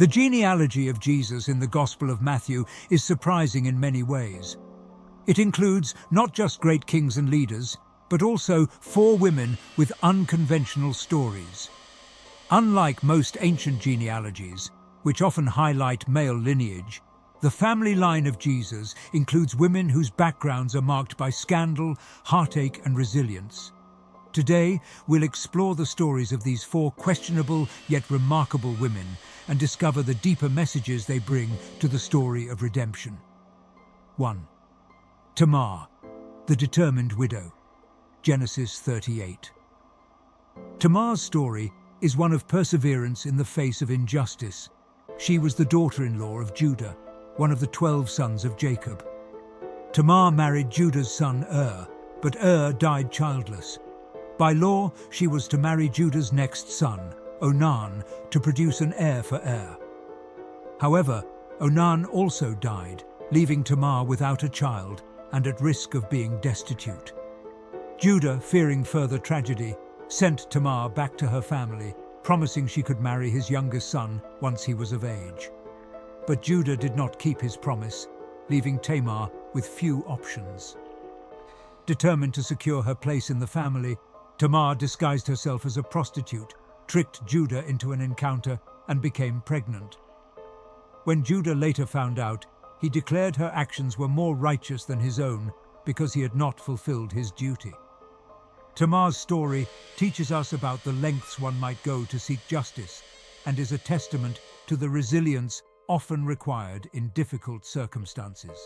The genealogy of Jesus in the Gospel of Matthew is surprising in many ways. It includes not just great kings and leaders, but also 4 women with unconventional stories. Unlike most ancient genealogies, which often highlight male lineage, the family line of Jesus includes women whose backgrounds are marked by scandal, heartache, and resilience. Today, we'll explore the stories of these 4 questionable yet remarkable women and discover the deeper messages they bring to the story of redemption. 1. Tamar, the determined widow. Genesis 38. Tamar's story is one of perseverance in the face of injustice. She was the daughter-in-law of Judah, one of the 12 sons of Jacob. Tamar married Judah's son but died childless. By law, she was to marry Judah's next son, Onan, to produce an heir for However, Onan also died, leaving Tamar without a child and at risk of being destitute. Judah, fearing further tragedy, sent Tamar back to her family, promising she could marry his youngest son once he was of age. But Judah did not keep his promise, leaving Tamar with few options. Determined to secure her place in the family, Tamar disguised herself as a prostitute, tricked Judah into an encounter, and became pregnant. When Judah later found out, he declared her actions were more righteous than his own because he had not fulfilled his duty. Tamar's story teaches us about the lengths one might go to seek justice and is a testament to the resilience often required in difficult circumstances.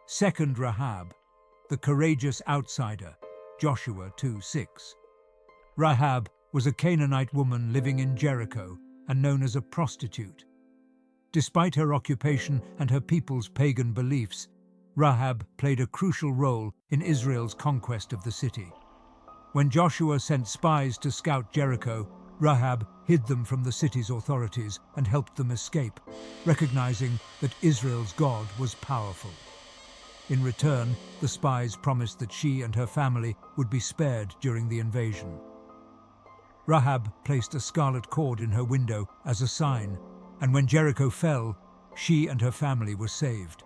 2. Rahab, the courageous outsider. Joshua 2:6. Rahab was a Canaanite woman living in Jericho and known as a prostitute. Despite her occupation and her people's pagan beliefs, Rahab played a crucial role in Israel's conquest of the city. When Joshua sent spies to scout Jericho, Rahab hid them from the city's authorities and helped them escape, recognizing that Israel's God was powerful. In return, the spies promised that she and her family would be spared during the invasion. Rahab placed a scarlet cord in her window as a sign, and when Jericho fell, she and her family were saved.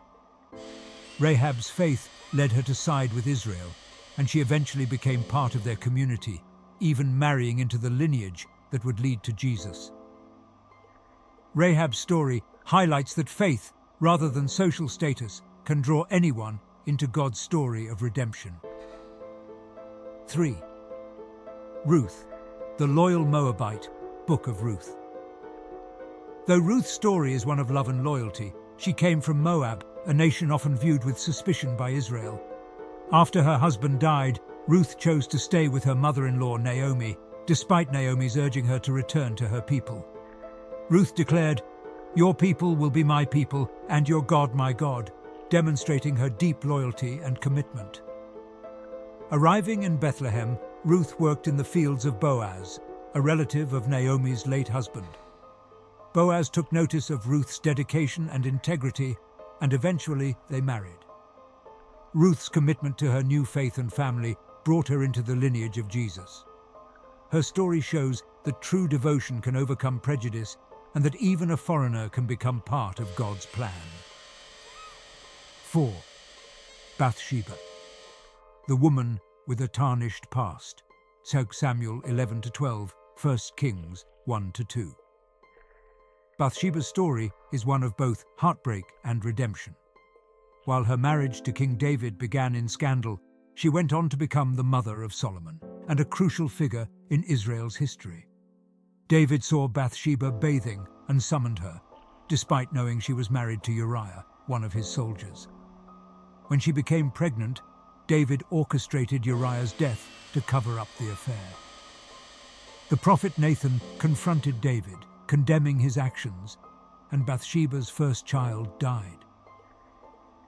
Rahab's faith led her to side with Israel, and she eventually became part of their community, even marrying into the lineage that would lead to Jesus. Rahab's story highlights that faith, rather than social status, can draw anyone into God's story of redemption. 3. Ruth, the loyal Moabite. Book of Ruth. Though Ruth's story is one of love and loyalty, she came from Moab, a nation often viewed with suspicion by Israel. After her husband died, Ruth chose to stay with her mother-in-law Naomi, despite Naomi's urging her to return to her people. Ruth declared, "Your people will be my people, and your God my God," demonstrating her deep loyalty and commitment. Arriving in Bethlehem, Ruth worked in the fields of Boaz, a relative of Naomi's late husband. Boaz took notice of Ruth's dedication and integrity, and eventually they married. Ruth's commitment to her new faith and family brought her into the lineage of Jesus. Her story shows that true devotion can overcome prejudice and that even a foreigner can become part of God's plan. 4. Bathsheba, the woman with a tarnished past. 2 Samuel 11-12, 1 Kings 1-2. Bathsheba's story is one of both heartbreak and redemption. While her marriage to King David began in scandal, she went on to become the mother of Solomon and a crucial figure in Israel's history. David saw Bathsheba bathing and summoned her, despite knowing she was married to Uriah, one of his soldiers. When she became pregnant, David orchestrated Uriah's death to cover up the affair. The prophet Nathan confronted David, condemning his actions, and Bathsheba's first child died.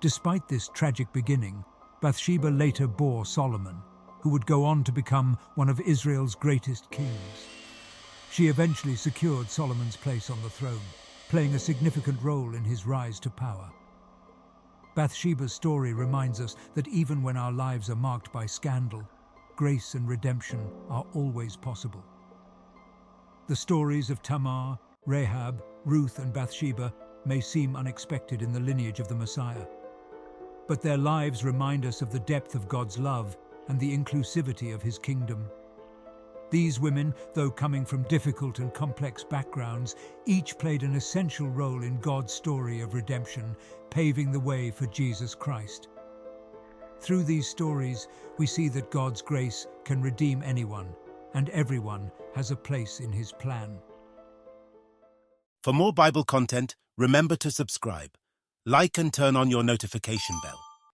Despite this tragic beginning, Bathsheba later bore Solomon, who would go on to become one of Israel's greatest kings. She eventually secured Solomon's place on the throne, playing a significant role in his rise to power. Bathsheba's story reminds us that even when our lives are marked by scandal, grace and redemption are always possible. The stories of Tamar, Rahab, Ruth, and Bathsheba may seem unexpected in the lineage of the Messiah. But their lives remind us of the depth of God's love and the inclusivity of his kingdom. These women, though coming from difficult and complex backgrounds, each played an essential role in God's story of redemption, paving the way for Jesus Christ. Through these stories, we see that God's grace can redeem anyone, and everyone has a place in his plan. For more Bible content, remember to subscribe, like and turn on your notification bell.